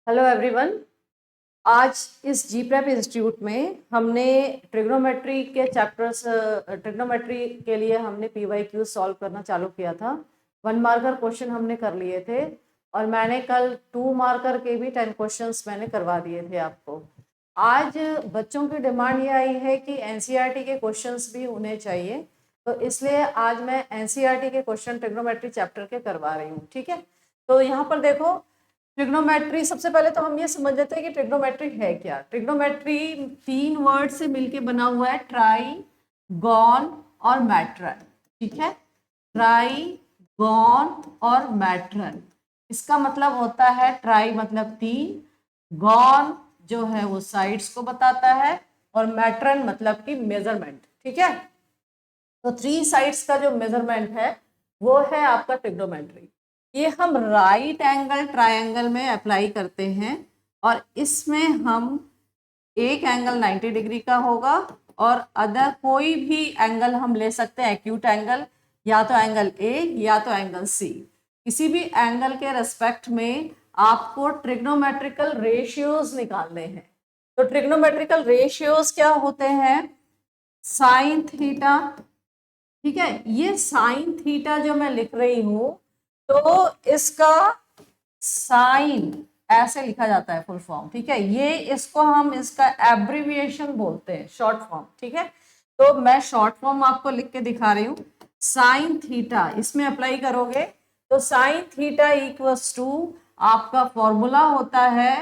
Hello everyone. आज इस जी prep institute में हमने ट्रिग्नोमेट्री के चैप्टर्स ट्रिग्नोमेट्री के लिए हमने पीवाईक्यू सॉल्व करना चालू किया था। 1 मार्कर क्वेश्चन हमने कर लिए थे और मैंने कल 2 मार्कर के भी 10 क्वेश्चंस मैंने करवा दिए थे आपको। आज बच्चों की डिमांड ये आई है कि एनसीईआरटी के क्वेश्चंस भी उन्हें चाहिए, तो इसलिए आज मैं एनसीईआरटी के क्वेश्चन ट्रिग्नोमेट्री चैप्टर के करवा रही हूँ। ठीक है, तो यहाँ पर देखो, ट्रिग्नोमेट्री सबसे पहले तो हम ये समझ लेते हैं कि ट्रिग्नोमेट्री है क्या। ट्रिग्नोमेट्री 3 वर्ड से मिलके बना हुआ है, ट्राई, गॉन और मैट्रन। ठीक है, ट्राई, गॉन और मैट्रन। इसका मतलब होता है ट्राई मतलब 3, गॉन जो है वो साइड्स को बताता है और मैट्रन मतलब कि मेजरमेंट। ठीक है, तो 3 साइड्स का जो मेजरमेंट है वो है आपका ट्रिग्नोमेट्री। ये हम राइट एंगल ट्रायंगल में अप्लाई करते हैं और इसमें हम एक एंगल 90 डिग्री का होगा और अदर कोई भी एंगल हम ले सकते हैं, एक्यूट एंगल, या तो एंगल ए या तो एंगल सी। किसी भी एंगल के रेस्पेक्ट में आपको ट्रिग्नोमेट्रिकल रेशियोज निकालने हैं। तो ट्रिग्नोमेट्रिकल रेशियोज क्या होते हैं? Sine theta. ठीक है, ये साइन थीटा जो मैं लिख रही हूं, तो इसका साइन ऐसे लिखा जाता है फुल फॉर्म। ठीक है, ये इसको हम इसका एब्रिविएशन बोलते हैं, शॉर्ट फॉर्म। ठीक है, तो मैं शॉर्ट फॉर्म आपको लिख के दिखा रही हूँ। साइन थीटा इसमें अप्लाई करोगे तो साइन थीटा इक्वल्स टू आपका फॉर्मूला होता है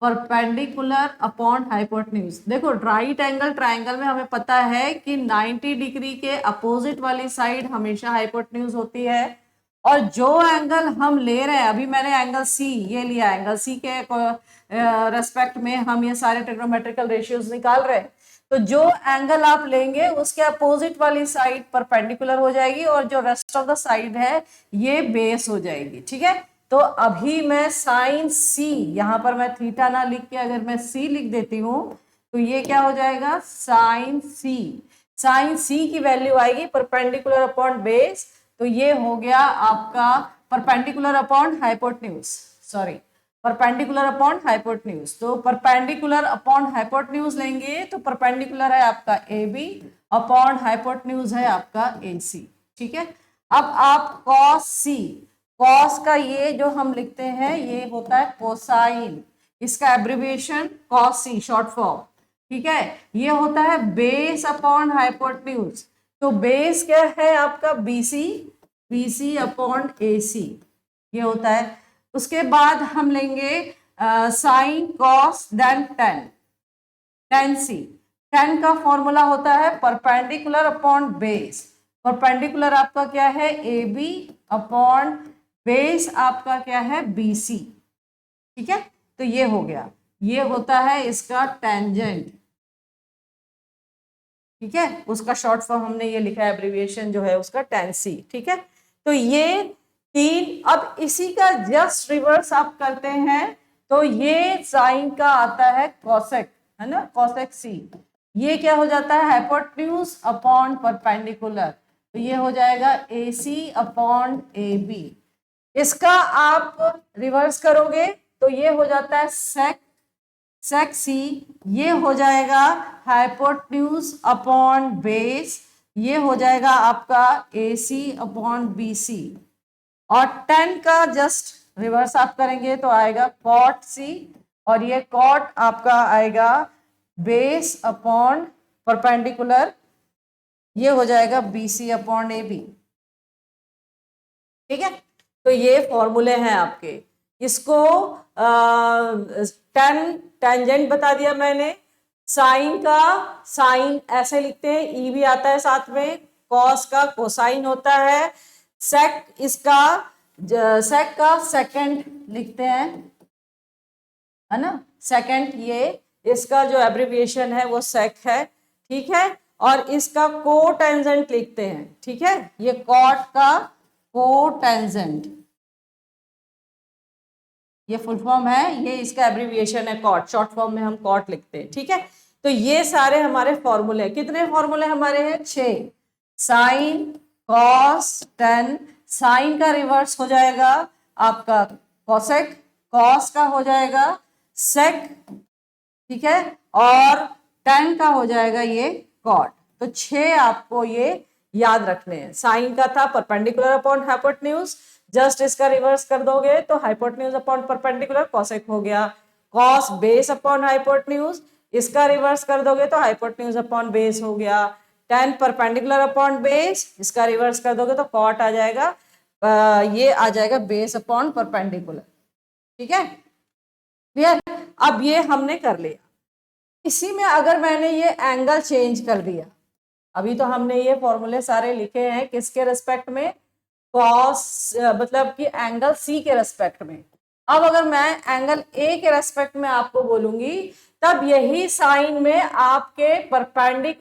परपेंडिकुलर अपॉन हाइपोटेन्यूज। देखो, राइट एंगल ट्रायंगल में हमें पता है कि 90 डिग्री के अपोजिट वाली साइड हमेशा हाइपोटेन्यूज होती है, और जो एंगल हम ले रहे हैं, अभी मैंने एंगल सी ये लिया, एंगल सी के रेस्पेक्ट में हम ये सारे ट्रिग्नोमेट्रिकल रेशियोज निकाल रहे हैं। तो जो एंगल आप लेंगे उसके अपोजिट वाली साइड परपेंडिकुलर हो जाएगी और जो रेस्ट ऑफ द साइड है ये बेस हो जाएगी। ठीक है, तो अभी मैं साइन सी, यहां पर मैं थीटा ना लिख के अगर मैं सी लिख देती हूं तो ये क्या हो जाएगा? साइन सी। साइन सी की वैल्यू आएगी परपेंडिकुलर अपॉन बेस, तो ये हो गया आपका perpendicular upon hypotenuse, sorry, perpendicular upon hypotenuse. तो परपेंडिकुलर अपॉन हाइपोटेन्यूज लेंगे तो परपेंडिकुलर है आपका ए बी, अपॉन हाइपोटेन्यूज है आपका ए सी। ठीक है, अब आप कॉस सी, कॉस का ये जो हम लिखते हैं ये होता है कोसाइन, इसका एब्रिविएशन कॉस सी, शॉर्ट फॉर्म। ठीक है, ये होता है बेस अपॉन हाइपोटेन्यूज, तो बेस क्या है आपका बीसी, बीसी अपॉन एसी, ये होता है। उसके बाद हम लेंगे sine cos then tan, tan C. Tan का फॉर्मूला होता है परपेंडिकुलर अपॉन बेस, परपेंडिकुलर आपका क्या है? ए बी अपॉन बेस आपका क्या है? B C. ठीक है, तो ये हो गया, ये होता है इसका टेंजेंट। ठीक है, उसका शॉर्ट फॉर्म हमने ये लिखा है, एब्रिविएशन जो है उसका टेन सी। ठीक है, तो ये 3। अब इसी का जस्ट रिवर्स आप करते हैं तो ये साइन का आता है कॉसेक, है ना, कॉसेक सी। ये क्या हो जाता है? हाइपोटेन्यूज अपॉन परपेंडिकुलर, तो ये हो जाएगा ए सी अपॉन ए बी। इसका आप रिवर्स करोगे तो ये हो जाता है सेक, सेक सी। ये हो जाएगा हाइपोटेन्यूज अपॉन बेस, ये हो जाएगा आपका ए सी अपॉन बी सी। और 10 का जस्ट रिवर्स आप करेंगे तो आएगा कॉट सी, और ये कॉट आपका आएगा बेस अपॉन परपेंडिकुलर, ये हो जाएगा B C upon A B. ठीक है, तो ये फॉर्मूले हैं आपके। इसको 10 टेंजेंट बता दिया मैंने। साइन का साइन ऐसे लिखते हैं, ई भी आता है साथ में, कॉस का कोसाइन होता है, सेक इसका सेक का सेकंड लिखते हैं, है ना, सेकंड, ये इसका जो एब्रिविएशन है वो सेक है। ठीक है, और इसका कोटेंजेंट लिखते हैं। ठीक है, ये कॉट का कोटेंजेंट, ये फुल फॉर्म है, ये इसका एब्रिविएशन है कॉट, शॉर्ट फॉर्म में हम कॉट लिखते हैं। ठीक है, तो ये सारे हमारे फॉर्मूले, कितने फॉर्मूले हमारे हैं? 6। साइन कॉस टेन, साइन का रिवर्स हो जाएगा आपका कॉसेक, कॉस का हो जाएगा सेक, ठीक है, और tan का हो जाएगा ये कॉट। तो 6 आपको ये याद रखने हैं। साइन का था परपेंडिकुलर अपॉन हाइपोटेन्यूज, जस्ट इसका रिवर्स कर दोगे तो हाइपोटेन्यूज अपॉन परपेंडिकुलर कोसेक हो गया। कॉस बेस अपॉन हाइपोटेन्यूज, इसका रिवर्स कर दोगे तो हाइपोटेन्यूज अपॉन बेस हो गया। tan परपेंडिकुलर अपॉन बेस, इसका रिवर्स कर दोगे तो कॉट आ जाएगा, ये आ जाएगा बेस अपॉन परपेंडिकुलर। ठीक है, क्लियर। अब ये हमने कर लिया। इसी में अगर मैंने ये एंगल चेंज कर दिया, अभी तो हमने ये फॉर्मूले सारे लिखे हैं किसके रेस्पेक्ट में, कॉस मतलब कि एंगल सी के रेस्पेक्ट में। अब अगर मैं एंगल ए के रेस्पेक्ट में आपको बोलूंगी, तब यही साइन में आपके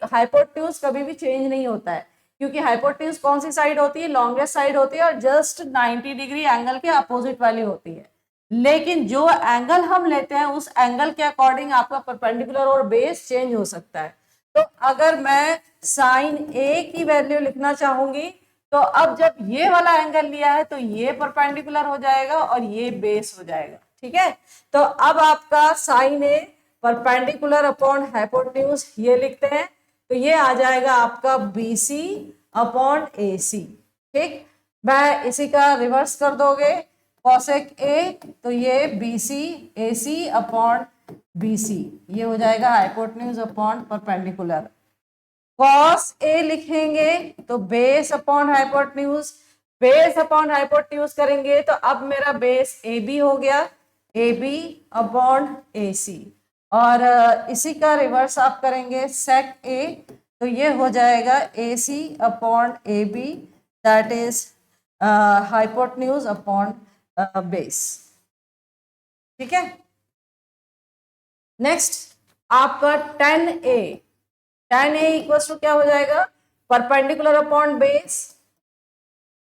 हाइपोटेन्यूज कभी भी चेंज नहीं होता है, क्योंकि हाइपोटेन्यूज कौन सी साइड होती है, लॉन्गेस्ट साइड होती है और जस्ट 90 डिग्री एंगल के अपोजिट वाली होती है। लेकिन जो एंगल हम लेते हैं उस एंगल के अकॉर्डिंग आपका परपेंडिकुलर और बेस चेंज हो सकता है। तो अगर मैं साइन ए की वैल्यू लिखना चाहूंगी, तो अब जब ये वाला एंगल लिया है तो ये परपेंडिकुलर हो जाएगा और ये बेस हो जाएगा। ठीक है, तो अब आपका साइन ए परपेंडिकुलर अपॉन हाइपोटेन्यूज ये लिखते हैं, तो ये आ जाएगा आपका BC अपॉन AC। ठीक, मैं इसी का रिवर्स कर दोगे कॉसेक ए, तो ये BC AC अपॉन BC, ये हो जाएगा hypotenuse upon perpendicular. Cos A लिखेंगे तो base upon hypotenuse, base upon hypotenuse करेंगे तो अब मेरा बेस AB हो गया, AB अपॉन AC, और इसी का रिवर्स आप करेंगे सेक ए, तो ये हो जाएगा AC upon AB, that is hypotenuse upon base. ठीक है, नेक्स्ट आपका tan A इक्वल टू क्या हो जाएगा, परपेंडिकुलर अपॉन बेस।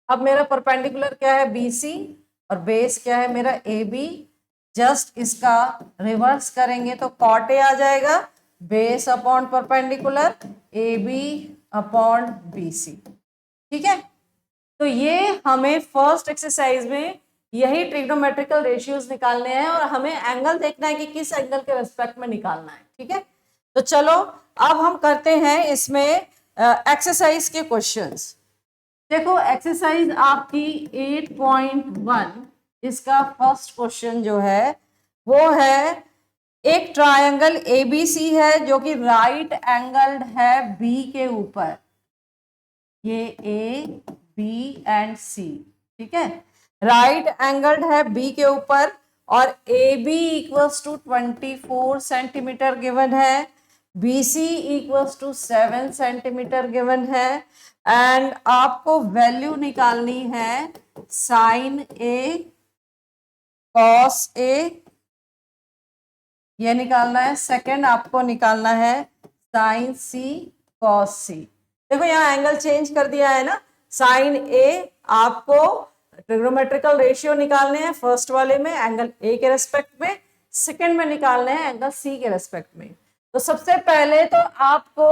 अब मेरा परपेंडिकुलर क्या है BC और बेस क्या है मेरा AB, जस्ट इसका रिवर्स करेंगे तो कॉट ए आ जाएगा, base upon perpendicular AB upon BC। ठीक है, तो ये हमें फर्स्ट एक्सरसाइज में यही ट्रिग्नोमेट्रिकल रेशियोज निकालने हैं और हमें एंगल देखना है कि किस एंगल के रेस्पेक्ट में निकालना है। ठीक है, तो चलो अब हम करते हैं इसमें एक्सरसाइज के क्वेश्चंस। देखो एक्सरसाइज आपकी 8.1, इसका फर्स्ट क्वेश्चन जो है वो है, एक ट्रायंगल ABC है जो कि राइट एंगल्ड है B के ऊपर, ये A B एंड C। ठीक है, राइट एंगल्ड है B के ऊपर और AB equals to 24 centimetre given है, BC equals to 7 centimetre given है, एंड आपको वैल्यू निकालनी है साइन A कॉस A, ये निकालना है। सेकंड आपको निकालना है साइन C कॉस C। देखो यहाँ एंगल चेंज कर दिया है ना, साइन A आपको ट्रिग्नोमेट्रिकल रेशियो निकालने हैं फर्स्ट वाले में एंगल A के रेस्पेक्ट में, सेकंड में निकालने हैं एंगल C के रेस्पेक्ट में। तो सबसे पहले तो आपको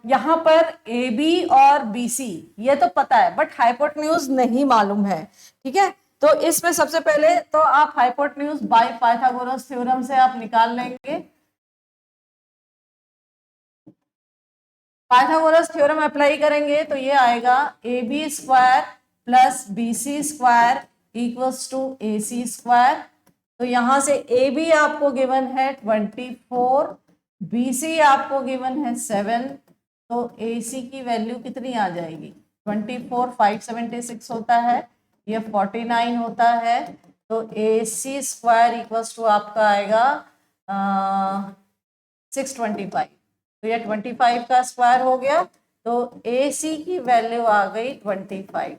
यहाँ पर AB और BC ये तो पता है, बट हाइपोटेन्यूज नहीं मालूम है। ठीक है, तो इसमें सबसे पहले तो आप हाइपोटेन्यूज बाय पाइथागोरस थ्योरम से आप निकाल लेंगे। पाइथागोरस थ्योरम अप्लाई करेंगे तो ये आएगा AB square plus BC square equals to AC square. तो यहां से AB आपको गिवन है 24, BC आपको गिवन है 7, तो AC की वैल्यू कितनी आ जाएगी, 24 576 होता है, ये 49 होता है, तो AC स्क्वायर इक्वल्स टू आपका आएगा 625। तो ये 25 का स्क्वायर हो गया, तो AC की वैल्यू आ गई 25।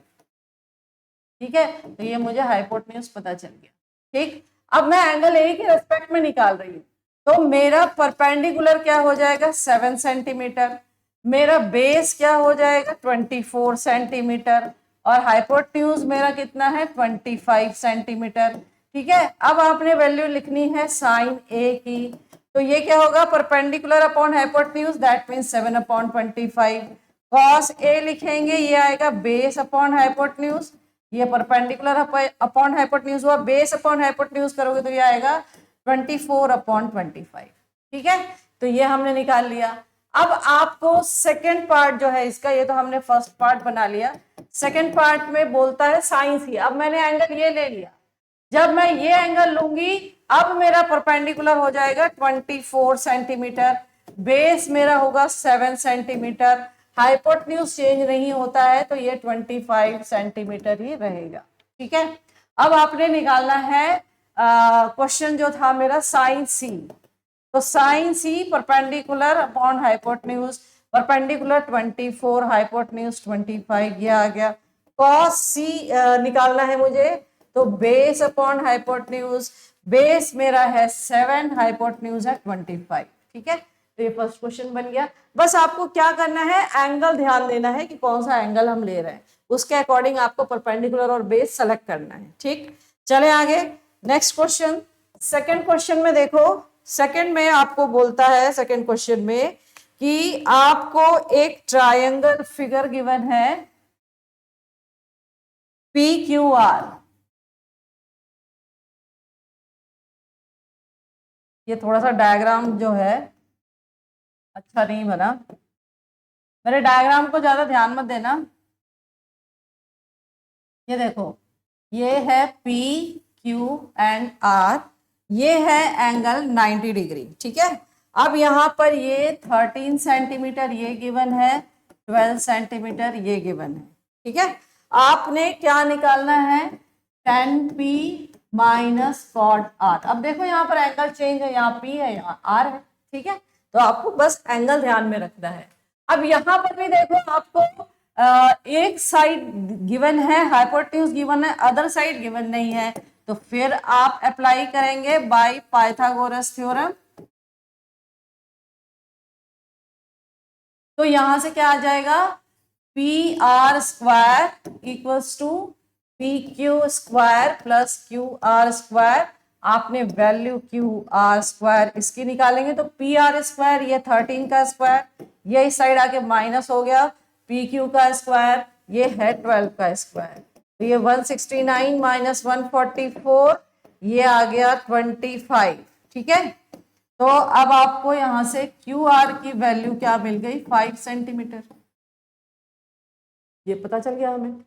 ठीक है, तो ये मुझे हाइपोटेन्यूज पता चल गया। ठीक, अब मैं एंगल A के रेस्पेक्ट में निकाल रही हूँ, तो मेरा परपेंडिकुलर क्या हो जाएगा 7 सेंटीमीटर, मेरा बेस क्या हो जाएगा 24 सेंटीमीटर, और हाइपोटेन्यूज मेरा कितना है 25 सेंटीमीटर। ठीक है, अब आपने वैल्यू लिखनी है साइन A की, तो ये क्या होगा perpendicular upon hypotenuse, that means 7 upon 25। Cos A लिखेंगे, ये आएगा बेस अपॉन हाइपोटेन्यूज, ये परपेंडिकुलर अपॉन हाइपोटेन्यूज हुआ, बेस अपॉन हाइपोटेन्यूज करोगे तो ये आएगा 24/25। ठीक है, तो ये हमने निकाल लिया। अब आपको सेकंड पार्ट जो है इसका, ये तो हमने फर्स्ट पार्ट बना लिया, सेकंड पार्ट में बोलता है साइन ही। अब मैंने एंगल ये ले लिया, जब मैं ये एंगल लूंगी अब मेरा परपेंडिकुलर हो जाएगा 24 सेंटीमीटर, बेस मेरा होगा 7 सेंटीमीटर, हाइपोटेन्यूज चेंज नहीं होता है तो ये 25 सेंटीमीटर ही रहेगा। ठीक है, अब आपने निकालना है क्वेश्चन जो था मेरा साइन सी। तो sine C perpendicular upon hypotenuse, perpendicular 24, hypotenuse 25, ये आ गया। कॉस सी निकालना है मुझे, तो बेस अपॉन हाइपोटेन्यूज, बेस मेरा है 7, हाइपोटेन्यूज है 25। ठीक है, तो ये फर्स्ट क्वेश्चन बन गया। बस आपको क्या करना है, एंगल ध्यान देना है कि कौन सा एंगल हम ले रहे हैं, उसके अकॉर्डिंग आपको परपेंडिकुलर और बेस सेलेक्ट करना है। ठीक, चले आगे नेक्स्ट क्वेश्चन। सेकंड क्वेश्चन में देखो, सेकंड में आपको बोलता है, सेकंड क्वेश्चन में कि आपको एक ट्रायंगल फिगर गिवन है PQR। ये थोड़ा सा डायग्राम जो है अच्छा नहीं बना, मेरे डायग्राम को ज्यादा ध्यान मत देना। ये देखो, ये है PQR, ये है एंगल 90 डिग्री। ठीक है, अब यहाँ पर ये 13 सेंटीमीटर ये गिवन है, 12 सेंटीमीटर ये गिवन है। ठीक है, आपने क्या निकालना है, 10P माइनस कॉट R। अब देखो यहाँ पर एंगल चेंज है, यहाँ P है यहाँ R है। ठीक है, तो आपको बस एंगल ध्यान में रखना है। अब यहाँ पर भी देखो आपको एक साइड गिवन है, हाइपोटेन्यूज गिवन है, अदर साइड गिवन नहीं है, तो फिर आप अप्लाई करेंगे बाय पाइथागोरस थ्योरम। तो यहां से क्या आ जाएगा, PR square equals to PQ square plus QR square. आपने वैल्यू QR स्क्वायर इसकी निकालेंगे तो PR स्क्वायर, ये 13 का स्क्वायर, ये इस साइड आके माइनस हो गया, PQ का स्क्वायर ये है 12 का स्क्वायर, तो ये 169 माइनस 144, ये आ गया 25। ठीक है, तो अब आपको यहां से QR की वैल्यू क्या मिल गई, 5 सेंटीमीटर, ये पता चल गया हमें।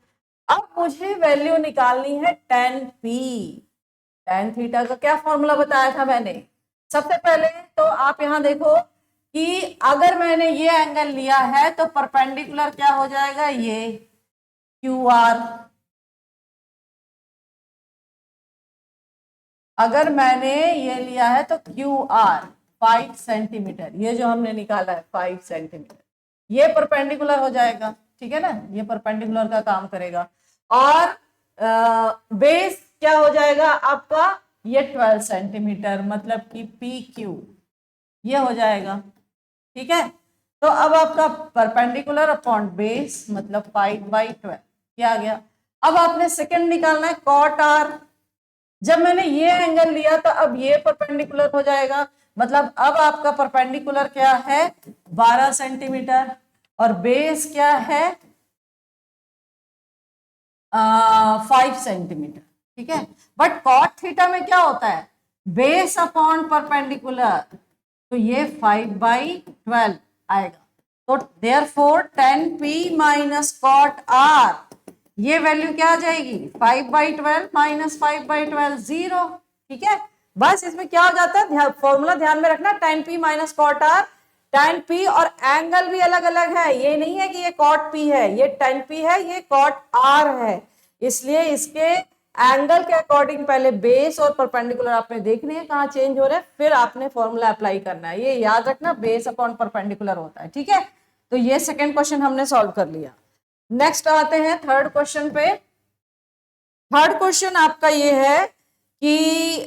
अब मुझे वैल्यू निकालनी है tan P। tan थीटा का क्या फॉर्मूला बताया था मैंने, सबसे पहले तो आप यहां देखो कि अगर मैंने ये एंगल लिया है तो परपेंडिकुलर क्या हो जाएगा, ये QR। अगर मैंने ये लिया है तो QR 5 सेंटीमीटर, ये जो हमने निकाला है 5 सेंटीमीटर, ये परपेंडिकुलर हो जाएगा। ठीक है ना, ये परपेंडिकुलर का काम करेगा। और बेस क्या हो जाएगा आपका, ये 12 सेंटीमीटर, मतलब कि PQ ये हो जाएगा। ठीक है, तो अब आपका परपेंडिकुलर अपॉन बेस मतलब 5/12 क्या आ गया। अब आपने सेकंड निकालना है कॉट R। जब मैंने ये एंगल लिया तो अब ये परपेंडिकुलर हो जाएगा, मतलब अब आपका परपेंडिकुलर क्या है, 12 सेंटीमीटर, और बेस क्या है 5 सेंटीमीटर। ठीक है, बट कॉट थीटा में क्या होता है, बेस अपॉन परपेंडिकुलर, तो ये 5/12 आएगा। तो therefore 10P minus cot R, ये वैल्यू क्या आ जाएगी, 5/12 माइनस 5/12 0। ठीक है, बस इसमें क्या हो जाता है, फॉर्मूला ध्यान में रखना, tan P minus cot R। tan P और एंगल भी अलग अलग है, ये नहीं है कि ये cot P है, ये tan P है, ये cot R है, इसलिए इसके एंगल के अकॉर्डिंग पहले बेस और परपेंडिकुलर आपने देखने हैं कहाँ चेंज हो रहे हैं, फिर आपने फॉर्मूला अप्लाई करना है, ये याद रखना, बेस अपॉन परपेंडिकुलर होता है। ठीक है, तो ये सेकंड क्वेश्चन हमने सॉल्व कर लिया। नेक्स्ट आते हैं थर्ड क्वेश्चन पे। थर्ड क्वेश्चन आपका ये है कि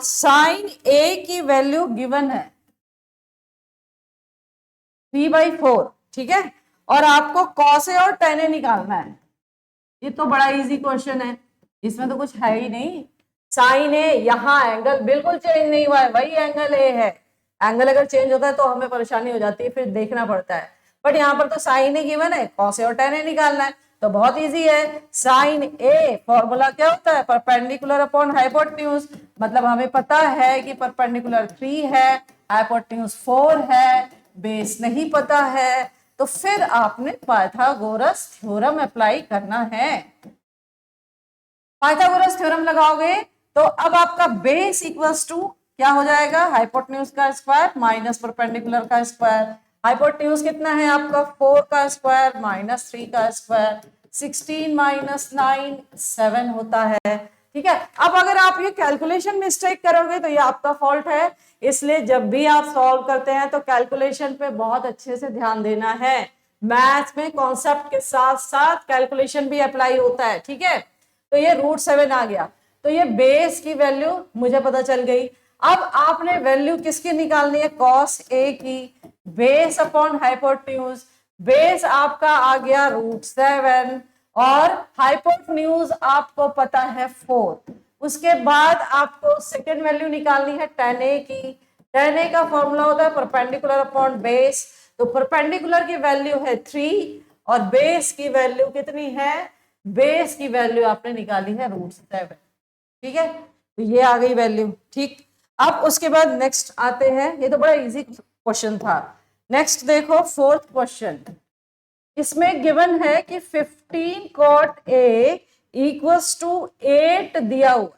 साइन A की वैल्यू गिवन है 3/4। ठीक है, और आपको कॉस A और tan A निकालना है। ये तो बड़ा इजी क्वेश्चन है, इसमें तो कुछ है ही नहीं। साइन A, यहाँ एंगल बिल्कुल चेंज नहीं हुआ है, वही एंगल A है। एंगल अगर चेंज होता है तो हमें परेशानी हो जाती है, फिर देखना पड़ता है, बट यहाँ पर तो साइन A गिवन है, कॉस A और tan A निकालना है, तो बहुत इजी है। साइन A फॉर्मूला क्या होता है, परपेंडिकुलर अपॉन हाइपोटेन्यूज, मतलब हमें पता है कि परपेंडिकुलर 3 है, हाइपोटेन्यूज 4 है, बेस नहीं पता है, तो फिर आपने पाइथागोरस थ्योरम अप्लाई करना है। पाइथागोरस थ्योरम लगाओगे तो अब आपका बेस इक्वल्स टू क्या हो जाएगा, हाइपोटेन्यूज का स्क्वायर माइनस परपेंडिकुलर का स्क्वायर। हाइपोटेन्यूज कितना है आपका 4 का स्क्वायर माइनस 3 का स्क्वायर, 16 माइनस 9 7 होता है। ठीक है, अब अगर आप ये कैलकुलेशन मिस्टेक करोगे तो ये आपका फॉल्ट है, इसलिए जब भी आप सॉल्व करते हैं तो कैलकुलेशन पे बहुत अच्छे से ध्यान देना है। मैथ्स में कॉन्सेप्ट के साथ साथ कैलकुलेशन भी अप्लाई होता है। ठीक है, तो ये √7 आ गया, तो ये बेस की वैल्यू मुझे पता चल गई। अब आपने वैल्यू किसकी निकालनी है, cos A की, बेस अपॉन हाइपोटेन्यूज, बेस आपका आ गया √7 और हाइपोटेन्यूज आपको पता है 4। उसके बाद आपको सेकेंड वैल्यू निकालनी है tan A की। tan A का फॉर्मूला होता है परपेंडिकुलर अपॉन बेस, तो परपेंडिकुलर की वैल्यू है 3 और बेस की वैल्यू कितनी है, बेस की वैल्यू आपने निकाली है √7। ठीक है, तो ये आ गई वैल्यू। ठीक, अब उसके बाद नेक्स्ट आते हैं, ये तो बड़ा इजी क्वेश्चन था। नेक्स्ट देखो फोर्थ क्वेश्चन, इसमें गिवन है कि 15 cot A इक्वल्स टू 8 दिया हुआ है।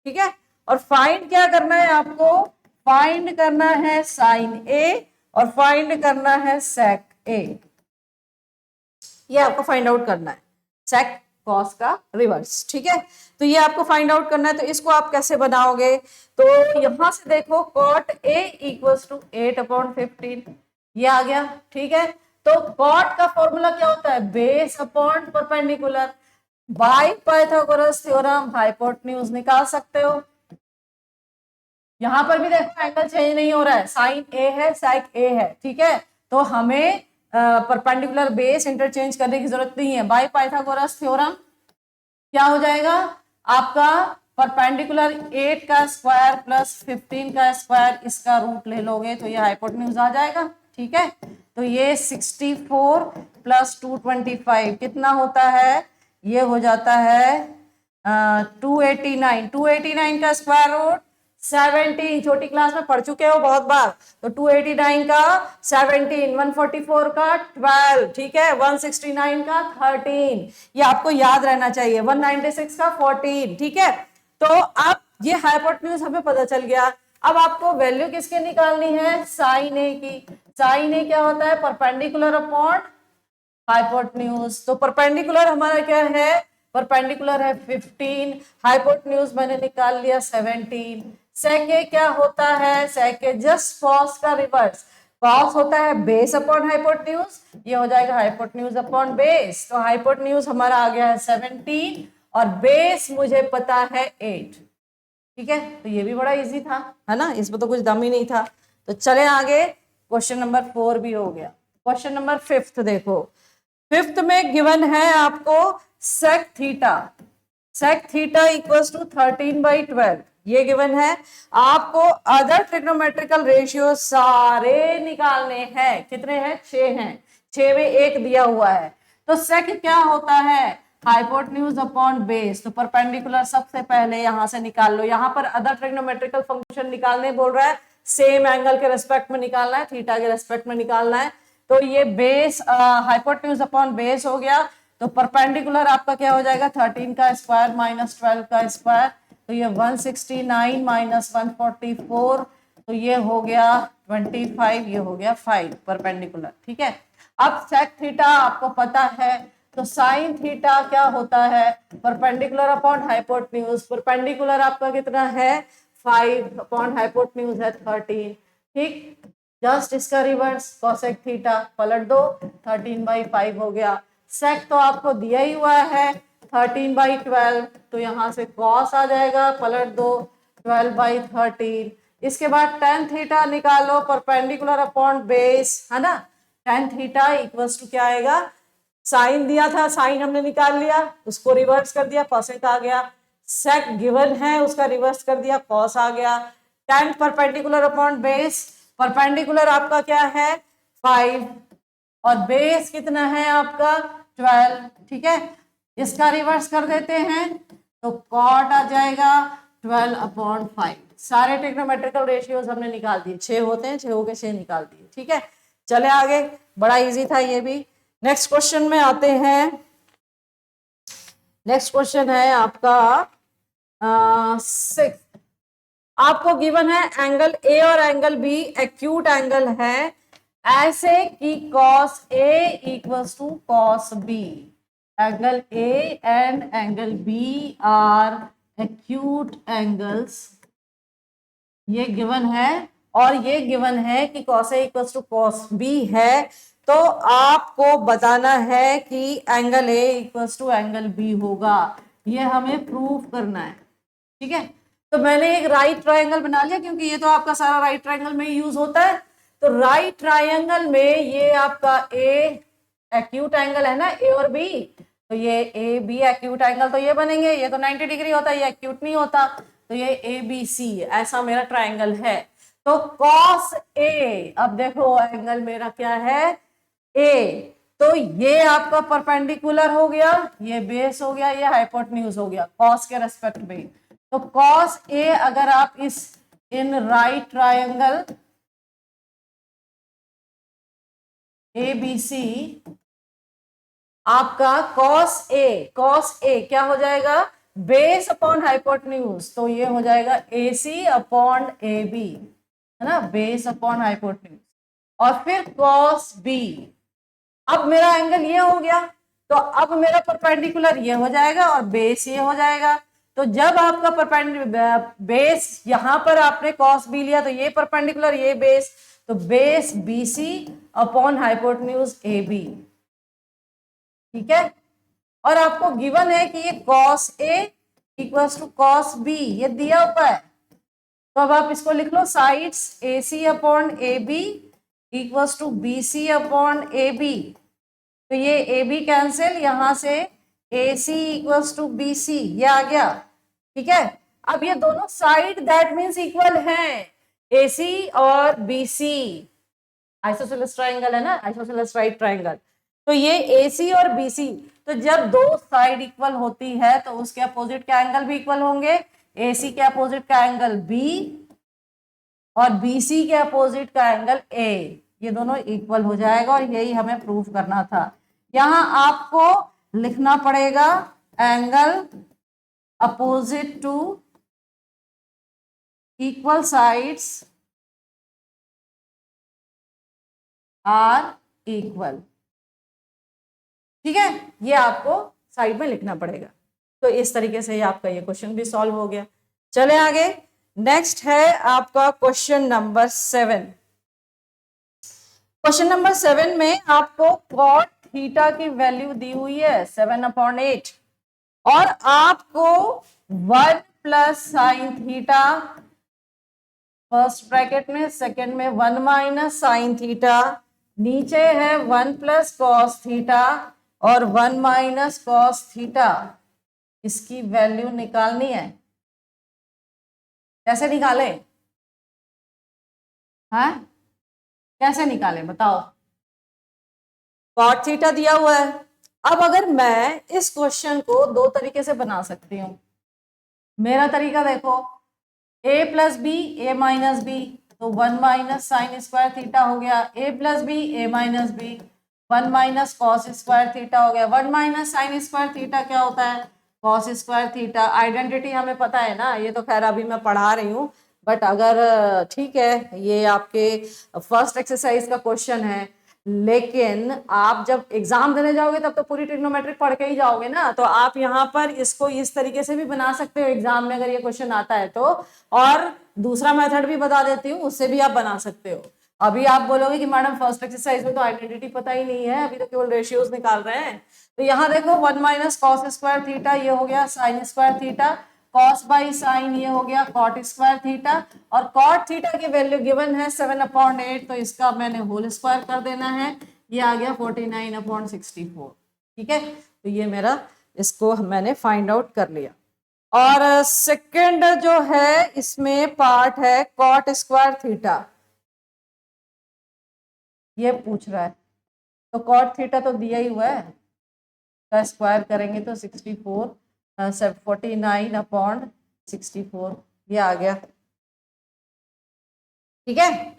ठीक है, और फाइंड क्या करना है आपको, फाइंड करना है साइन A और फाइंड करना है सेक A। ये आपको फाइंड आउट करना है, सेक कॉस का रिवर्स। ठीक है, तो ये आपको फाइंड आउट करना है, तो इसको आप कैसे बनाओगे, तो यहां से देखो cot A इक्वल्स टू 8/15, ये आ गया। ठीक है, तो cot का फॉर्मूला क्या होता है, base upon perpendicular. By Pythagoras theorem hypotenuse निकाल सकते हो। यहां पर भी देखो एंगल चेंज नहीं हो रहा है, साइन A है सेक A है। ठीक है, तो हमें परपेंडिकुलर बेस इंटरचेंज करने की जरूरत नहीं है। बाय पाइथागोरस थ्योरम क्या हो जाएगा आपका, परपेंडिकुलर 8 का स्क्वायर प्लस 15 का स्क्वायर, इसका रूट ले लोगे तो ये हाइपोटेन्यूज आ जाएगा। ठीक है, तो ये 64 प्लस 225 कितना होता है, ये हो जाता है 289। 289 का स्क्वायर रूट 17, छोटी क्लास में पढ़ चुके हो बहुत बार, तो 289 का 17, 144 का 12, ठीक है, 169 का 13, ये आपको याद रहना चाहिए, 196 का 14। ठीक है, तो अब ये हाइपोटेन्यूज हमें पता चल गया। अब आपको वैल्यू किसकी निकालनी है, साइन ए की। साइन ए क्या होता है, परपेंडिकुलर अपॉन हाइपोटेन्यूज। तो परपेंडिकुलर हमारा क्या है, परपेंडिकुलर है 15, हाइपोटेन्यूज मैंने निकाल लिया 17। सेके क्या होता है, सेके जस्ट कॉस का रिवर्स, कॉस होता है बेस अपॉन हाइपोटेन्यूज, ये हो जाएगा हाइपोटेन्यूज अपॉन बेस। तो हाइपोटेन्यूज हमारा आ गया है 17 और बेस मुझे पता है 8। ठीक है, तो ये भी बड़ा इजी था, है ना, इसमें तो कुछ दम ही नहीं था। तो चले आगे, क्वेश्चन नंबर 4 भी हो गया। क्वेश्चन नंबर 5 देखो, 5th में गिवन है आपको sec theta, sec theta equals to 13/12, ये गिवन है। आपको अदर ट्रिग्नोमेट्रिकल रेशियो सारे निकालने हैं, कितने हैं, 6 हैं, 6 में 1 दिया हुआ है। तो सेक क्या होता है, हाइपोटेन्यूज अपॉन बेस, तो परपेंडिकुलर सबसे पहले यहां से निकाल लो। यहां पर अदर ट्रिग्नोमेट्रिकल फंक्शन निकालने बोल रहा है, सेम एंगल के रेस्पेक्ट में निकालना है, थीटा के रेस्पेक्ट में निकालना है। तो ये बेस हाइपोटेन्यूज अपॉन बेस हो गया, तो परपेंडिकुलर आपका क्या हो जाएगा, 13 का स्क्वायर माइनस 12 का स्क्वायर, तो ये 169 माइनस 144, तो ये हो गया 25, ये हो गया 5 परपेंडिकुलर। ठीक है, अब सेक थीटा आपको पता है, तो साइन थीटा क्या होता है, परपेंडिकुलर अपॉन हाइपोटेन्यूज, परपेंडिकुलर आपका कितना है 5 अपॉन हाइपोटेन्यूज है 13। ठीक, जस्ट इसका रिवर्स कोसेक थीटा पलट दो, 13/5 हो गया। सेक तो आपको दिया ही हुआ है 13/12, तो यहां से कॉस आ जाएगा, पलट दो 12/13। इसके बाद tan थीटा निकालो, परपेंडिकुलर अपॉन बेस, है ना, tan थीटा इक्वल्स टू क्या आएगा, साइन दिया था, साइन हमने निकाल लिया, उसको रिवर्स कर दिया, कोसेक आ गया। सेक गिवन है, उसका रिवर्स कर दिया, कॉस आ गया। tan perpendicular upon base, perpendicular आपका क्या है 5 और बेस कितना है आपका 12। ठीक है, इसका रिवर्स कर देते हैं तो कॉट आ जाएगा, 12/5। सारे ट्रिग्नोमेट्रिकल रेशियोज हमने निकाल दिए, 6 होते हैं, 6 हो के 6 निकाल दिए। ठीक है, चले आगे, बड़ा इजी था ये भी। नेक्स्ट क्वेश्चन में आते हैं। नेक्स्ट क्वेश्चन है आपका 6। आपको गिवन है एंगल ए और एंगल बी एक्यूट एंगल है, ऐसे कि cos A equals to cos B। Angle A and angle B are acute angles, ये गिवन है। और ये गिवन है कि cos A equals to cos B है, तो आपको बताना है कि angle A equals to angle B होगा। ये हमें प्रूव करना है। ठीक है, तो मैंने एक राइट ट्रायंगल बना लिया, क्योंकि ये तो आपका सारा राइट ट्रायंगल में यूज होता है। तो राइट ट्रायंगल में ये आपका ए एक्यूट एंगल है ना, ए और बी, तो ये ए बी एक्यूट एंगल तो ये बनेंगे। ये तो 90 डिग्री होता है, ये एक्यूट नहीं होता, तो ये ए बी सी ऐसा मेरा ट्रायंगल है। तो cos ए, अब देखो एंगल मेरा क्या है, ए, तो ये आपका परपेंडिकुलर हो गया, ये बेस हो गया, ये हाइपोटेन्यूज हो गया cos के रेस्पेक्ट में। तो cos A अगर आप इस इन राइट ट्रायंगल ABC, आपका cos A क्या हो जाएगा, बेस अपॉन हाइपोटेन्यूज, तो ये हो जाएगा AC अपॉन AB, है ना, बेस अपॉन हाइपोटेन्यूज। और फिर cos B, अब मेरा एंगल ये हो गया, तो अब मेरा परपेंडिकुलर ये हो जाएगा और बेस ये हो जाएगा। तो जब आपका परपेंडिकुलर बेस, यहां पर आपने cos B लिया, तो ये परपेंडिकुलर ये बेस, तो base BC upon hypotenuse AB। ठीक है, और आपको गिवन है कि ये cos A equals to cos B, ये दिया हुआ है। तो अब आप इसको लिख लो, sides AC upon AB equals to BC upon AB। तो ये AB कैंसिल, यहां से AC इक्वल्स टू BC, ये आ गया। ठीक है, अब ये दोनों साइड दैट मींस इक्वल हैं, AC और BC। आइसोसेलेस ट्रायंगल है ना, आइसोसेलेस राइट ट्रायंगल। तो ये AC और BC, तो जब दो साइड इक्वल होती है तो उसके अपोजिट के एंगल भी इक्वल होंगे। AC के अपोजिट का एंगल B और BC के अपोजिट का एंगल A, ये दोनों इक्वल हो जाएगा, और यही हमें प्रूव करना था। यहां आपको लिखना पड़ेगा angle opposite to equal sides are equal. ठीक है, ये आपको साइड में लिखना पड़ेगा। तो इस तरीके से आपका ये क्वेश्चन भी सॉल्व हो गया। चले आगे, नेक्स्ट है आपका क्वेश्चन नंबर 7। क्वेश्चन नंबर 7 में आपको cot थीटा की वैल्यू दी हुई है 7/8, और आपको 1 plus sine theta first bracket में, सेकेंड में 1 माइनस साइन थीटा, नीचे है 1 प्लस कॉस थीटा और 1 माइनस कॉस थीटा, इसकी वैल्यू निकालनी है। कैसे निकाले, हाँ कैसे निकाले बताओ। cot थीटा दिया हुआ है। अब अगर मैं इस क्वेश्चन को दो तरीके से बना सकती हूँ। मेरा तरीका देखो, a plus B A minus B, तो 1 माइनस साइन स्क्वायर थीटा हो गया, a plus B A minus B, 1 minus cos square theta हो गया। 1 माइनस साइन स्क्वायर थीटा क्या होता है, कॉस स्क्वायर थीटा। आइडेंटिटी हमें पता है ना, ये तो खैर अभी मैं पढ़ा रही हूँ, बट अगर ठीक है, ये आपके फर्स्ट एक्सरसाइज का क्वेश्चन है, लेकिन आप जब एग्जाम देने जाओगे तब तो पूरी ट्रिग्नोमेट्री पढ़ के ही जाओगे ना। तो आप यहाँ पर इसको इस तरीके से भी बना सकते हो एग्जाम में, अगर ये क्वेश्चन आता है तो। और दूसरा मेथड भी बता देती हूँ, उससे भी आप बना सकते हो। अभी आप बोलोगे कि मैडम फर्स्ट एक्सरसाइज में तो आइडेंटिटी पता ही नहीं है, अभी तो केवल रेशियोज निकाल रहे हैं। तो यहाँ देखो 1 माइनस कॉस स्क्वायर थीटा, ये हो गया sign square theta, cos by sine ये हो गया कॉट स्क्वायर थीटा, और कॉट थीटा की वैल्यू गिवन है 7/8, तो इसका मैंने होल स्क्वायर कर देना है, ये आ गया 49/64। ठीक है, तो ये मेरा, इसको मैंने फाइंड आउट कर लिया। और सेकंड जो है इसमें पार्ट है कॉट स्क्वायर थीटा, ये पूछ रहा है। तो कॉट थीटा तो दिया ही हुआ है, का स्क्वायर करेंगे तो 49/64 64, ये आ गया। ठीक है,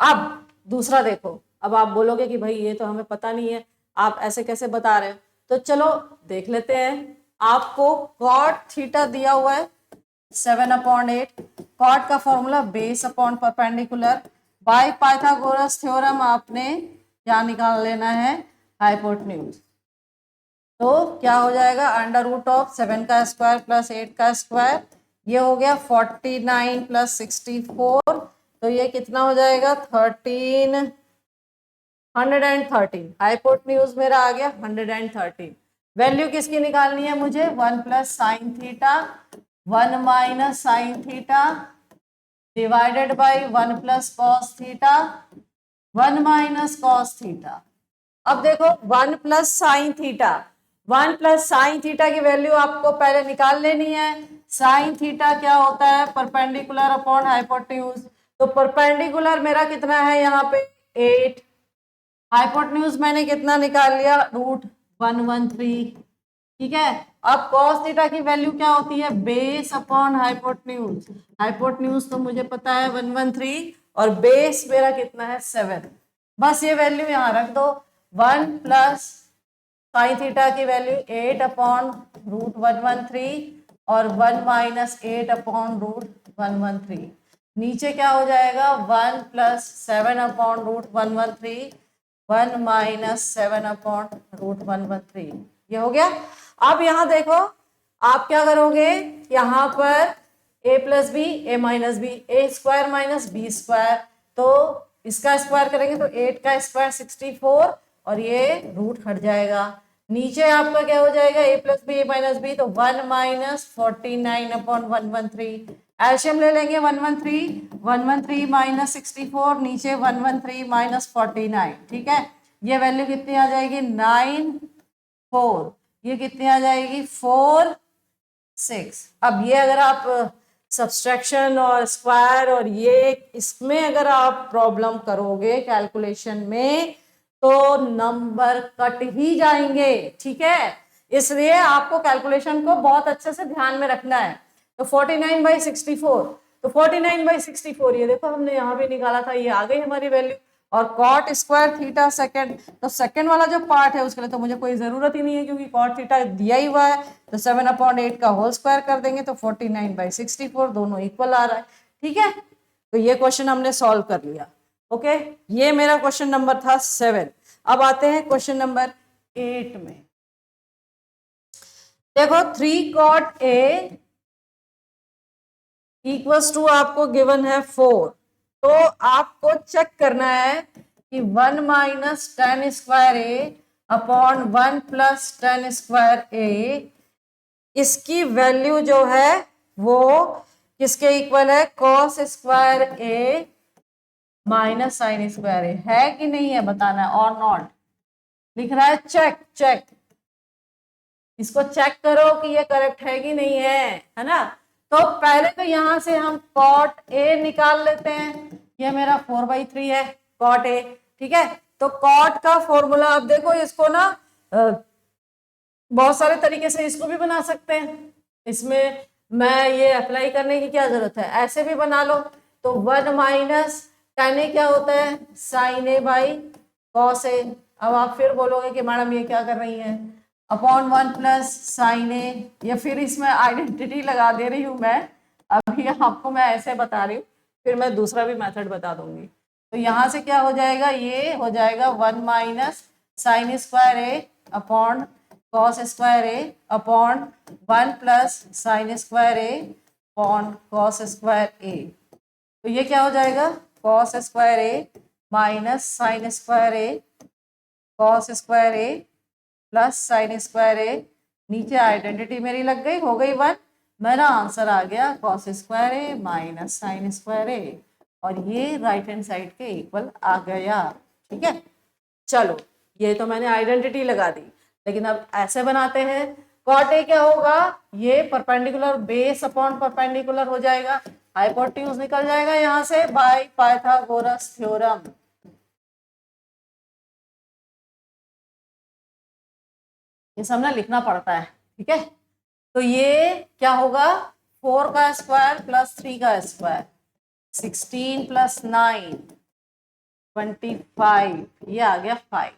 अब दूसरा देखो। अब आप बोलोगे कि भाई ये तो हमें पता नहीं है, आप ऐसे कैसे बता रहे हो, तो चलो देख लेते हैं। आपको कॉट थीटा दिया हुआ है 7/8। कॉट का formula base upon perpendicular, by Pythagoras theorem आपने क्या निकाल लेना है, हाइपोटेन्यूज। तो क्या हो जाएगा, √7 का स्क्वायर प्लस 8 का स्क्वायर, ये हो गया 49 प्लस 64, तो ये कितना हो जाएगा 113। हाइपोटेन्यूज मेरा आ गया 113। वैल्यू किसकी निकालनी है मुझे, 1 plus sine theta 1 minus sine theta divided by 1 plus cos theta 1 minus cos theta. अब देखो 1 plus sine theta, 1 plus sign theta की वैल्यू आपको पहले निकाल लेनी है। साइन थीटा क्या होता है, परपेंडिकुलर अपॉन हाइपोटेन्यूज। तो परपेंडिकुलर मेरा कितना है यहाँ पे 8, हाइपोटेन्यूज मैंने कितना निकाल लिया √113। ठीक है, अब कॉस थीटा की वैल्यू क्या होती है, बेस अपॉन हाइपोटेन्यूज। हाइपोटेन्यूज तो मुझे पता है 113 और बेस मेरा कितना है 7। बस ये वैल्यू यहाँ रख दो। 1 प्लस साइन थीटा की वैल्यू 8/√113 और 1 माइनस 8/√113। नीचे क्या हो जाएगा, 1 प्लस 7/√113 1 माइनस 7/√113। ये हो गया। अब यहाँ देखो आप क्या करोगे, यहाँ पर a plus B A minus B, A square minus B square, तो इसका स्क्वायर करेंगे तो 8 का स्क्वायर 64 और ये रूट हट जाएगा। नीचे आपका क्या हो जाएगा, a plus B A minus B, तो 1 माइनस 49/113। एल्शियम ले लेंगे 113 माइनस 64, नीचे 113 माइनस 49। ठीक है, ये वैल्यू कितनी आ जाएगी 9 4, ये कितनी आ जाएगी 4 6। अब ये अगर आप सब्सट्रैक्शन और स्क्वायर और ये इसमें अगर आप प्रॉब्लम करोगे कैलकुलेशन में तो नंबर कट ही जाएंगे। ठीक है, इसलिए आपको कैलकुलेशन को बहुत अच्छे से ध्यान में रखना है। तो 49/64, तो 49/64 ये देखो हमने यहाँ भी निकाला था, ये आ गई हमारी वैल्यू। और कॉट स्क्वायर थीटा सेकंड, तो सेकंड वाला जो पार्ट है उसके लिए तो मुझे कोई जरूरत ही नहीं है क्योंकि कॉट थीटा दिया ही हुआ है। तो 7/8 का होल स्क्वायर कर देंगे तो 49/64 दोनों इक्वल आ रहा है। ठीक है, तो ये क्वेश्चन हमने सॉल्व कर लिया। ओके, ये मेरा क्वेश्चन नंबर था 7। अब आते हैं क्वेश्चन नंबर 8 में। देखो 3 cot A इक्वल्स टू आपको गिवन है 4, तो आपको चेक करना है कि 1 माइनस टेन स्क्वायर ए अपॉन 1 प्लस टेन स्क्वायर ए, इसकी वैल्यू जो है वो किसके इक्वल है, कॉस स्क्वायर ए माइनस साइन स्क्वायर ए, है कि नहीं है बताना है, और नॉट लिख रहा है चेक चेक। इसको चेक करो कि ये करेक्ट है कि नहीं है ना। तो पहले तो यहां से हम कॉट ए निकाल लेते हैं, ये मेरा 4/3 है कॉट ए। ठीक है, तो कॉट का फॉर्मूला अब देखो इसको ना बहुत सारे तरीके से इसको भी बना सकते हैं, इसमें मैं ये अप्लाई करने की क्या जरूरत है, ऐसे भी बना लो। तो 1 माइनस टेन ए क्या होता है, sign A by cos A. अब आप फिर बोलोगे कि मैडम ये क्या कर रही हैं, अपॉन 1 प्लस साइन ए, या फिर इसमें आइडेंटिटी लगा दे रही हूँ मैं। अभी आपको मैं ऐसे बता रही हूँ, फिर मैं दूसरा भी मेथड बता दूंगी। तो यहाँ से क्या हो जाएगा, ये हो जाएगा 1 माइनस साइन स्क्वायर ए अपॉन कॉस स्क्वायर ए अपॉन 1 प्लस साइन स्क्वायर ए अपॉन कॉस स्क्वायर ए। तो ये क्या हो जाएगा, कॉस स्क्वायर ए माइनस साइन स्क्वायर ए कॉस स्क्वायर ए प्लस साइन स्क्वायर ए, नीचे आइडेंटिटी मेरी लग गई, हो गई 1, मेरा आंसर आ गया कॉस स्क्वायर ए माइनस साइन स्क्वायर ए, और ये राइट हैंड साइड के इक्वल आ गया। ठीक है, चलो ये तो मैंने आइडेंटिटी लगा दी, लेकिन अब ऐसे बनाते हैं। कॉट ए क्या होगा, ये परपेंडिकुलर बेस अपॉन परपेंडिकुलर हो जाएगा, हाइपोटेन्यूज निकल जाएगा यहाँ से बाय पाइथागोरस थ्योरम। ये सब ना लिखना पड़ता है। ठीक है, तो ये क्या होगा, 4 का स्क्वायर प्लस 3 का स्क्वायर, 16 प्लस 9 25, ये आ गया 5।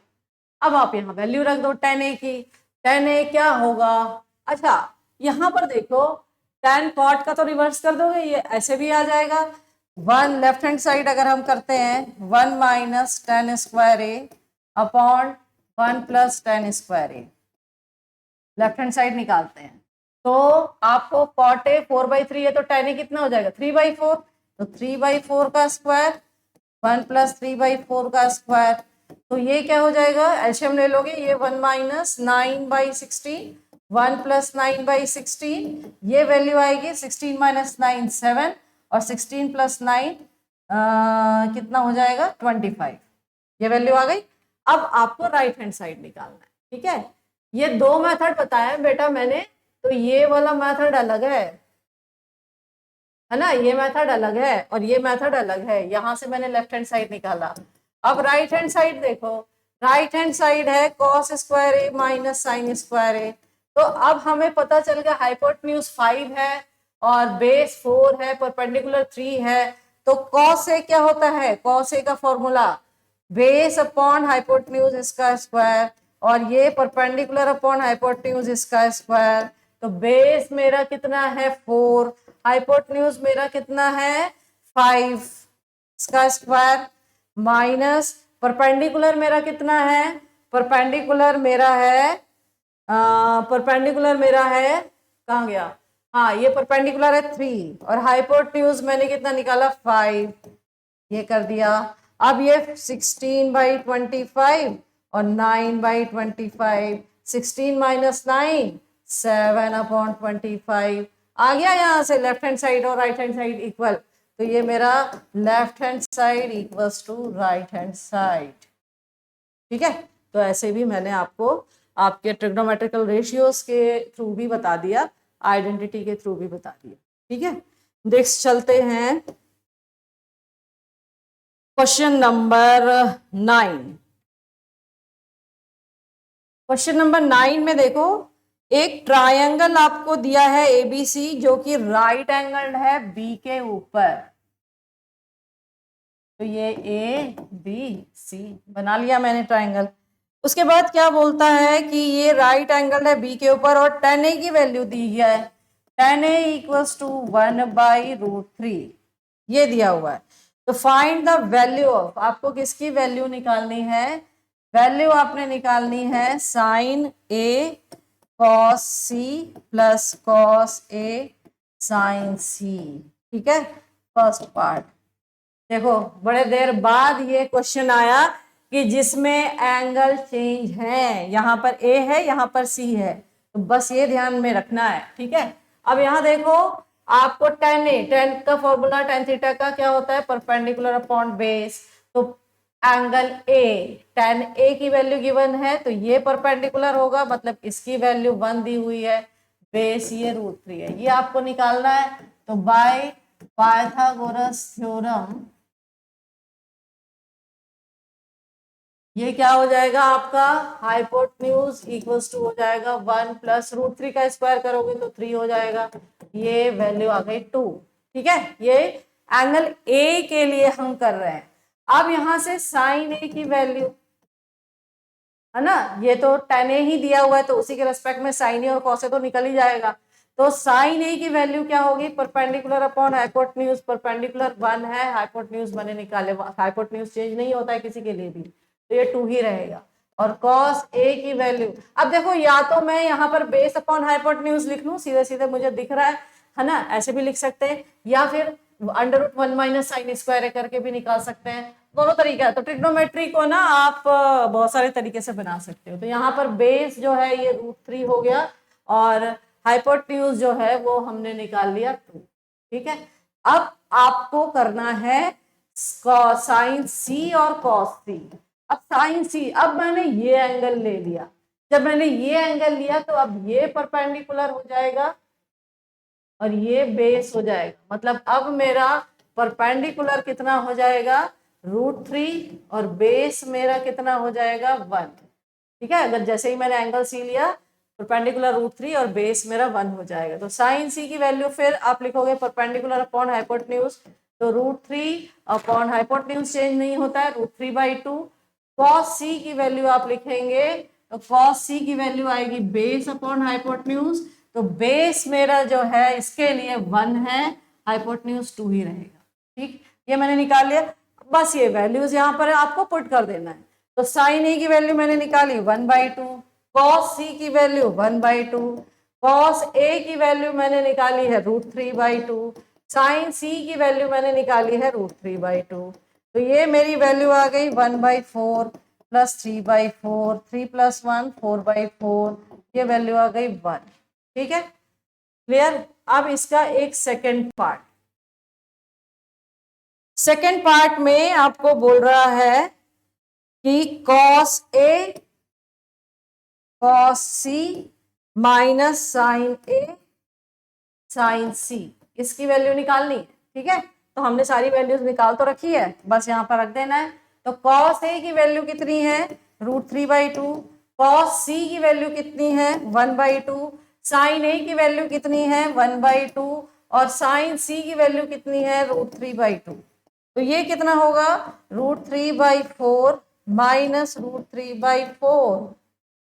अब आप यहाँ वैल्यू रख दो tan a की। tan a क्या होगा? अच्छा यहाँ पर देखो, tan cot का तो रिवर्स कर दोगे, ये ऐसे भी आ जाएगा। 1 लेफ्ट हैंड साइड अगर हम करते हैं 1 minus tan square a upon 1 plus tan square a, left hand side निकालते हैं तो आपको cot a 4/3 है तो tan a कितना हो जाएगा 3/4, तो 3/4 का स्क्वायर 1 प्लस 3/4 का स्क्वायर, तो ये क्या हो जाएगा? एलसीएम ले लोगे, ये 1 माइनस 9/16, 1 प्लस 9/16, ये वैल्यू आएगी 16 माइनस 9 7, और 16 प्लस 9 कितना हो जाएगा 25, ये वैल्यू आ गई। अब आपको राइट हैंड साइड निकालना है, ठीक है। ये दो मेथड बताया बेटा मैंने, तो ये वाला मेथड अलग है ना, ये मेथड अलग है और ये मेथड अलग है। यहां से मैंने लेफ्ट हैंड साइड निकाला। अब राइट हैंड साइड देखो, राइट हैंड साइड है cos स्क्वायर ए माइनस साइन स्क्वायर ए, तो अब हमें पता चल गया हाइपोटेन्यूज 5 है और बेस 4 है, परपेंडिकुलर 3 है, तो cos ए क्या होता है? cos ए का फॉर्मूला बेस अपॉन हाइपोटेन्यूज इसका स्क्वायर, और ये परपेंडिकुलर अपॉन हाइपोटेन्यूज इसका स्क्वायर, तो बेस मेरा कितना है 4, हाइपोटेन्यूज मेरा कितना है 5, इसका स्क्वायर माइनस परपेंडिकुलर मेरा कितना है? परपेंडिकुलर मेरा है कहाँ गया? हाँ, ये परपेंडिकुलर है 3 और हाइपोटेन्यूज मैंने कितना निकाला 5, ये कर दिया। अब ये 16/25 और 9/25, 16 माइनस 9 7/25 आ गया। यहाँ से लेफ्ट हैंड साइड और राइट हैंड साइड इक्वल, तो ये मेरा left hand side equals to right hand side, ठीक है। तो ऐसे भी मैंने आपको आपके ट्रिग्नोमेट्रिकल रेशियोज के थ्रू भी बता दिया, आइडेंटिटी के थ्रू भी बता दिया, ठीक है। नेक्स्ट चलते हैं क्वेश्चन नंबर 9। क्वेश्चन नंबर 9 में देखो, एक ट्रायंगल आपको दिया है एबीसी जो कि राइट एंगल्ड है बी के ऊपर, तो ये ए बी सी बना लिया मैंने ट्रायंगल। उसके बाद क्या बोलता है कि ये राइट एंगल है बी के ऊपर और tan a की वैल्यू दी है, tan a इक्वल्स टू 1/√3, ये दिया हुआ है। तो फाइंड द वैल्यू ऑफ, आपको किसकी वैल्यू निकालनी है? वैल्यू आपने निकालनी है sign A cos C plus cos A sign सी, ठीक है। फर्स्ट पार्ट देखो, बड़े देर बाद ये क्वेश्चन आया कि जिसमें एंगल चेंज है, यहाँ पर ए है यहाँ पर सी है, तो बस ये ध्यान में रखना है, ठीक है। अब यहाँ देखो, आपको tan का फॉर्मूला tan थीटा का क्या होता है? परपेंडिकुलर अपॉन बेस, तो एंगल ए tan ए की वैल्यू गिवन है, तो ये परपेंडिकुलर होगा, मतलब इसकी वैल्यू 1 दी हुई है, बेस ये √3 है, ये आपको निकालना है। तो बाय पाइथागोरस थ्योरम ये क्या हो जाएगा आपका? हाइपोटेन्यूज इक्वल्स टू हो जाएगा 1 प्लस √3 का स्क्वायर करोगे तो 3 हो जाएगा, ये वैल्यू आ गई 2, ठीक है। ये एंगल ए के लिए हम कर रहे हैं। अब यहां से साइन ए की वैल्यू है ना, ये तो tan ए ही दिया हुआ है, तो उसी के रेस्पेक्ट में साइन ए और कॉस ए तो निकल ही जाएगा। तो साइन ए की वैल्यू क्या होगी? परपेंडिकुलर अपॉन हाइपोटेन्यूज, परपेंडिकुलर 1 है, हाइपोटेन्यूज मैंने निकाले, हाइपोटेन्यूज चेंज नहीं होता है किसी के लिए भी, तो ये 2 ही रहेगा। और कॉस ए की वैल्यू, अब देखो या तो मैं यहाँ पर बेस अपॉन हाइपोटेन्यूज लिख लूं, सीधे सीधे मुझे दिख रहा है ना, ऐसे भी लिख सकते हैं, या फिर √1 माइनस साइन स्क्वायर करके भी निकाल सकते हैं, दोनों तरीका है। तो ट्रिग्नोमेट्री को ना आप बहुत सारे तरीके से बना सकते हो। तो यहाँ पर बेस जो है ये √3 हो गया और हाइपोटेन्यूज जो है वो हमने निकाल लिया 2, ठीक है। अब आपको करना है साइन सी और कॉस सी। अब साइन सी, अब मैंने ये एंगल ले लिया, जब मैंने ये एंगल लिया तो अब ये परपेंडिकुलर हो जाएगा और ये बेस हो जाएगा, मतलब अब मेरा परपेंडिकुलर कितना हो जाएगा? √3 और बेस मेरा कितना हो जाएगा 1, ठीक है। अगर जैसे ही मैंने एंगल सी लिया परपेंडिकुलर √3 और बेस मेरा 1 हो जाएगा। तो साइन सी की वैल्यू फिर आप लिखोगे परपेंडिकुलर अपॉन हाइपोटेन्यूज, तो √3 अपॉन हाइपोटेन्यूज चेंज नहीं होता है, √3/2। कॉस सी की वैल्यू आप लिखेंगे तो कॉस सी की वैल्यू आएगी बेस अपॉन हाइपोटेन्यूज, तो बेस मेरा जो है इसके लिए 1 है, हाइपोटेन्यूज 2 ही रहेगा। ठीक, ये मैंने निकाल लिया। बस ये वैल्यूज यहाँ पर आपको पुट कर देना है। तो साइन ए की वैल्यू मैंने निकाली 1/2, कॉस सी की वैल्यू 1/2, कॉस ए की वैल्यू मैंने निकाली है √3/2, साइन सी की वैल्यू मैंने निकाली है √3/2। तो ये मेरी वैल्यू आ गई 1/4 प्लस 3/4, 3 + 1 4/4, ये वैल्यू आ गई 1। ठीक है, क्लियर। अब इसका एक सेकंड पार्ट में आपको बोल रहा है कि cos A cos C minus sign A sign सी, इसकी वैल्यू निकालनी है। ठीक है, तो हमने सारी वैल्यूज निकाल तो रखी है, बस यहाँ पर रख देना है। तो कॉस ए की वैल्यू कितनी है √3/2, कॉस सी की वैल्यू कितनी है 1/2, साइन ए की वैल्यू कितनी है 1/2 और साइन सी की वैल्यू कितनी है √3/2। तो ये कितना होगा √3/4 माइनस √3/4,